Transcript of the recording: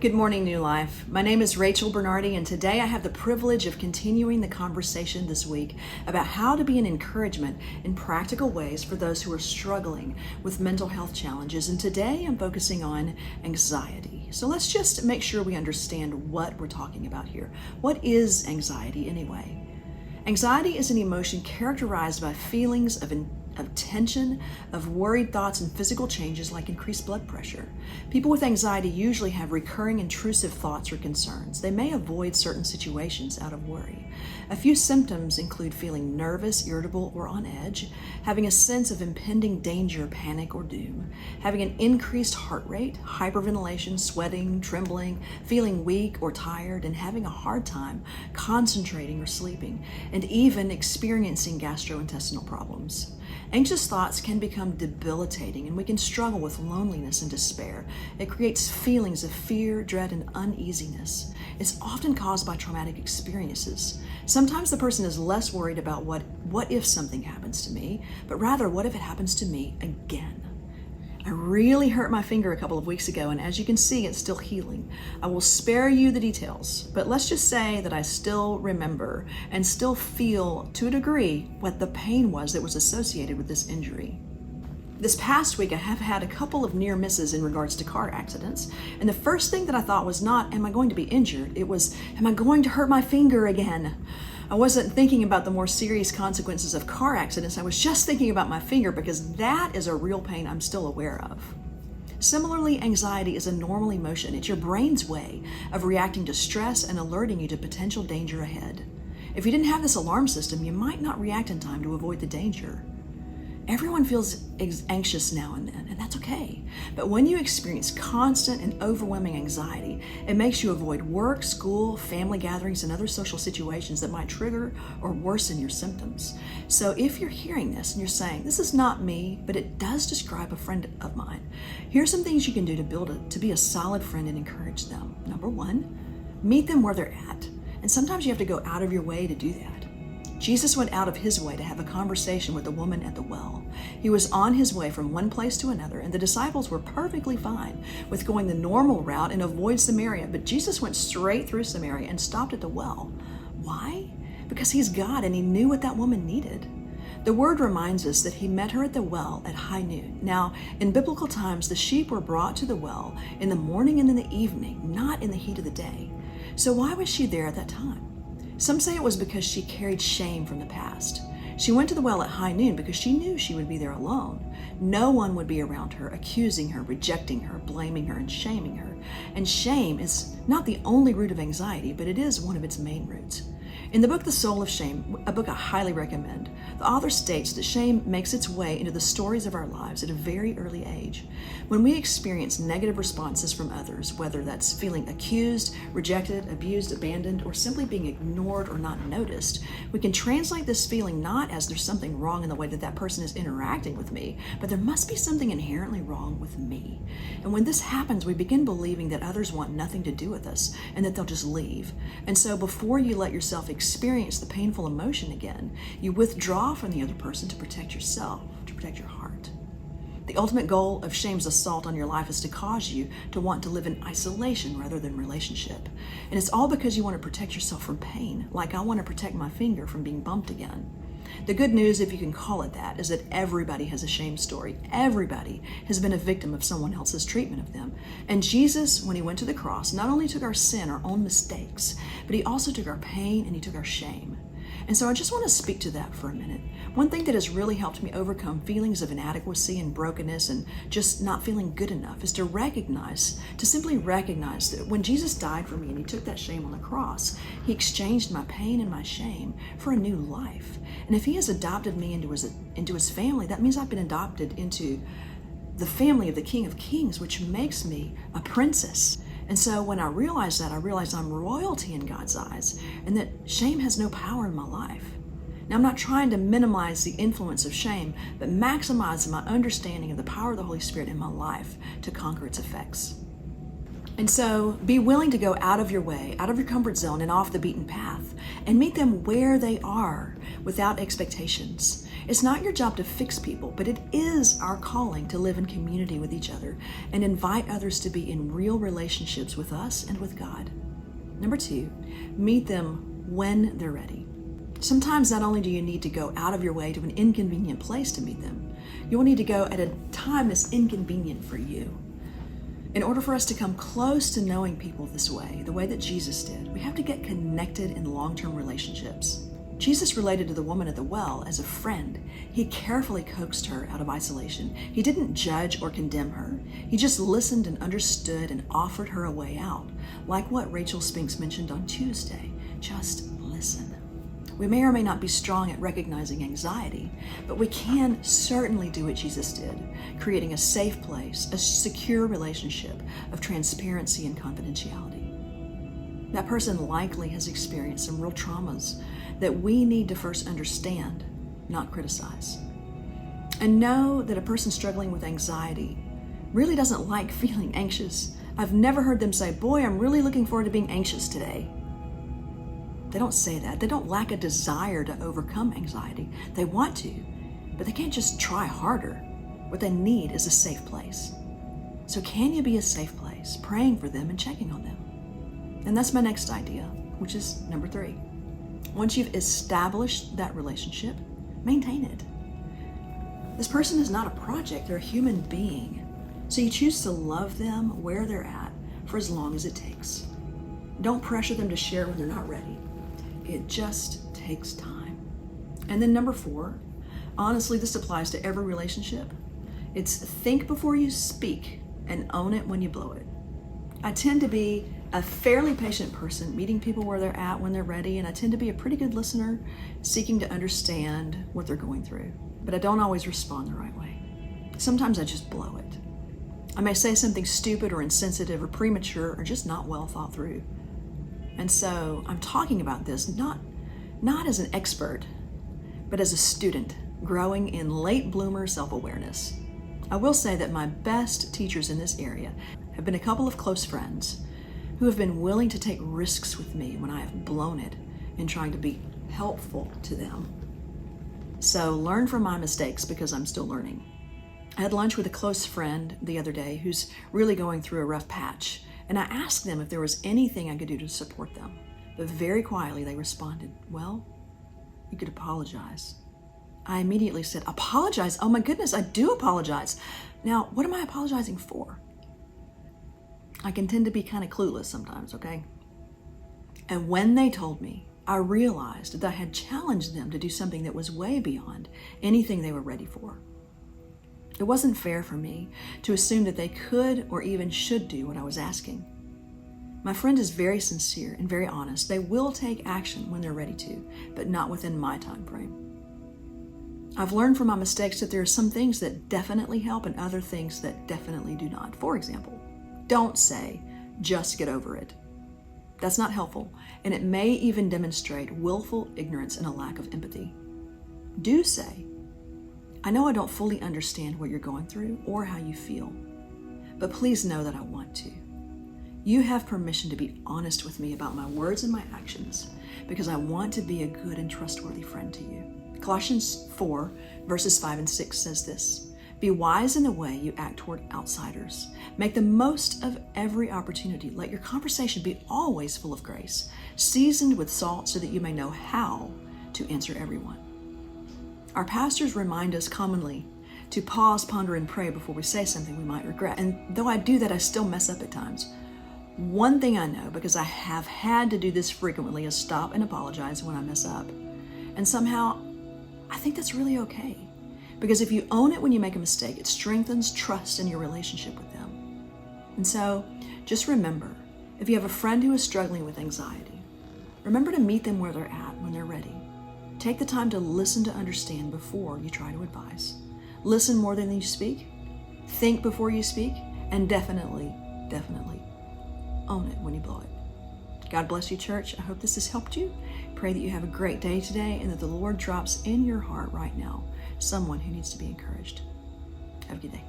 Good morning, New Life. My name is Rachael Bernardi, and today I have the privilege of continuing the conversation this week about how to be an encouragement in practical ways for those who are struggling with mental health challenges. And today I'm focusing on anxiety. So let's just make sure we understand what we're talking about here. What is anxiety anyway? Anxiety is an emotion characterized by feelings of tension, of worried thoughts, and physical changes like increased blood pressure. People with anxiety usually have recurring intrusive thoughts or concerns. They may avoid certain situations out of worry. A few symptoms include feeling nervous, irritable, or on edge, having a sense of impending danger, panic, or doom, having an increased heart rate, hyperventilation, sweating, trembling, feeling weak or tired, and having a hard time concentrating or sleeping, and even experiencing gastrointestinal problems. Anxious thoughts can become debilitating, and we can struggle with loneliness and despair. It creates feelings of fear, dread, and uneasiness. It's often caused by traumatic experiences. Sometimes the person is less worried about what if something happens to me, but rather what if it happens to me again. I really hurt my finger a couple of weeks ago, and as you can see, it's still healing. I will spare you the details, but let's just say that I still remember and still feel, to a degree, what the pain was that was associated with this injury. This past week, I have had a couple of near misses in regards to car accidents, and the first thing that I thought was not, am I going to be injured? It was, am I going to hurt my finger again? I wasn't thinking about the more serious consequences of car accidents. I was just thinking about my finger because that is a real pain I'm still aware of. Similarly, anxiety is a normal emotion. It's your brain's way of reacting to stress and alerting you to potential danger ahead. If you didn't have this alarm system, you might not react in time to avoid the danger. Everyone feels anxious now and then, and that's okay. But when you experience constant and overwhelming anxiety, it makes you avoid work, school, family gatherings, and other social situations that might trigger or worsen your symptoms. So if you're hearing this and you're saying, this is not me, but it does describe a friend of mine, here's some things you can do to be a solid friend and encourage them. Number one, meet them where they're at. And sometimes you have to go out of your way to do that. Jesus went out of his way to have a conversation with the woman at the well. He was on his way from one place to another, and the disciples were perfectly fine with going the normal route and avoid Samaria, but Jesus went straight through Samaria and stopped at the well. Why? Because he's God and he knew what that woman needed. The word reminds us that he met her at the well at high noon. Now, in biblical times, the sheep were brought to the well in the morning and in the evening, not in the heat of the day. So why was she there at that time? Some say it was because she carried shame from the past. She went to the well at high noon because she knew she would be there alone. No one would be around her, accusing her, rejecting her, blaming her, and shaming her. And shame is not the only root of anxiety, but it is one of its main roots. In the book The Soul of Shame, a book I highly recommend, the author states that shame makes its way into the stories of our lives at a very early age. When we experience negative responses from others, whether that's feeling accused, rejected, abused, abandoned, or simply being ignored or not noticed, we can translate this feeling not as there's something wrong in the way that that person is interacting with me, but there must be something inherently wrong with me. And when this happens, we begin believing that others want nothing to do with us and that they'll just leave. And so before you let yourself experience the painful emotion again, you withdraw from the other person to protect yourself, to protect your heart. The ultimate goal of shame's assault on your life is to cause you to want to live in isolation rather than relationship. And it's all because you want to protect yourself from pain, like I want to protect my finger from being bumped again. The good news, if you can call it that, is that everybody has a shame story. Everybody has been a victim of someone else's treatment of them. And Jesus, when he went to the cross, not only took our sin, our own mistakes, but he also took our pain and he took our shame. And so I just want to speak to that for a minute. One thing that has really helped me overcome feelings of inadequacy and brokenness and just not feeling good enough is to simply recognize that when Jesus died for me and he took that shame on the cross, he exchanged my pain and my shame for a new life. And if he has adopted me into his family, that means I've been adopted into the family of the King of Kings, which makes me a princess. And so when I realize that, I realize I'm royalty in God's eyes and that shame has no power in my life. Now, I'm not trying to minimize the influence of shame, but maximize my understanding of the power of the Holy Spirit in my life to conquer its effects. And so be willing to go out of your way, out of your comfort zone and off the beaten path, and meet them where they are without expectations. It's not your job to fix people, but it is our calling to live in community with each other and invite others to be in real relationships with us and with God. Number 2, meet them when they're ready. Sometimes not only do you need to go out of your way to an inconvenient place to meet them, you will need to go at a time that's inconvenient for you. In order for us to come close to knowing people this way, the way that Jesus did, we have to get connected in long-term relationships. Jesus related to the woman at the well as a friend. He carefully coaxed her out of isolation. He didn't judge or condemn her. He just listened and understood and offered her a way out, like what Rachael Spinks mentioned on Tuesday. Just listen. We may or may not be strong at recognizing anxiety, but we can certainly do what Jesus did, creating a safe place, a secure relationship of transparency and confidentiality. That person likely has experienced some real traumas that we need to first understand, not criticize. And know that a person struggling with anxiety really doesn't like feeling anxious. I've never heard them say, "Boy, I'm really looking forward to being anxious today." They don't say that. They don't lack a desire to overcome anxiety. They want to, but they can't just try harder. What they need is a safe place. So can you be a safe place, praying for them and checking on them? And that's my next idea, which is number 3. Once you've established that relationship, maintain it. This person is not a project, they're a human being. So you choose to love them where they're at for as long as it takes. Don't pressure them to share when they're not ready. It just takes time. And then number 4, honestly, this applies to every relationship. It's think before you speak and own it when you blow it. I tend to be a fairly patient person, meeting people where they're at when they're ready, and I tend to be a pretty good listener, seeking to understand what they're going through. But I don't always respond the right way. Sometimes I just blow it. I may say something stupid or insensitive or premature or just not well thought through. And so I'm talking about this not as an expert, but as a student growing in late bloomer self-awareness. I will say that my best teachers in this area have been a couple of close friends who have been willing to take risks with me when I have blown it in trying to be helpful to them. So learn from my mistakes because I'm still learning. I had lunch with a close friend the other day who's really going through a rough patch. And I asked them if there was anything I could do to support them. But very quietly they responded, "Well, you could apologize." I immediately said, "Apologize? Oh my goodness, I do apologize. Now, what am I apologizing for?" I can tend to be kind of clueless sometimes, okay? And when they told me, I realized that I had challenged them to do something that was way beyond anything they were ready for. It wasn't fair for me to assume that they could or even should do what I was asking. My friend is very sincere and very honest. They will take action when they're ready to, but not within my time frame. I've learned from my mistakes that there are some things that definitely help and other things that definitely do not. For example, don't say, "Just get over it." That's not helpful, and it may even demonstrate willful ignorance and a lack of empathy. Do say, "I know I don't fully understand what you're going through or how you feel, but please know that I want to." You have permission to be honest with me about my words and my actions because I want to be a good and trustworthy friend to you. Colossians 4, verses 5 and 6 says this, "Be wise in the way you act toward outsiders. Make the most of every opportunity. Let your conversation be always full of grace, seasoned with salt so that you may know how to answer everyone." Our pastors remind us commonly to pause, ponder, and pray before we say something we might regret. And though I do that, I still mess up at times. One thing I know, because I have had to do this frequently, is stop and apologize when I mess up. And somehow, I think that's really okay. Because if you own it when you make a mistake, it strengthens trust in your relationship with them. And so, just remember, if you have a friend who is struggling with anxiety, remember to meet them where they're at when they're ready. Take the time to listen to understand before you try to advise. Listen more than you speak. Think before you speak. And definitely own it when you blow it. God bless you, church. I hope this has helped you. Pray that you have a great day today and that the Lord drops in your heart right now someone who needs to be encouraged. Have a good day.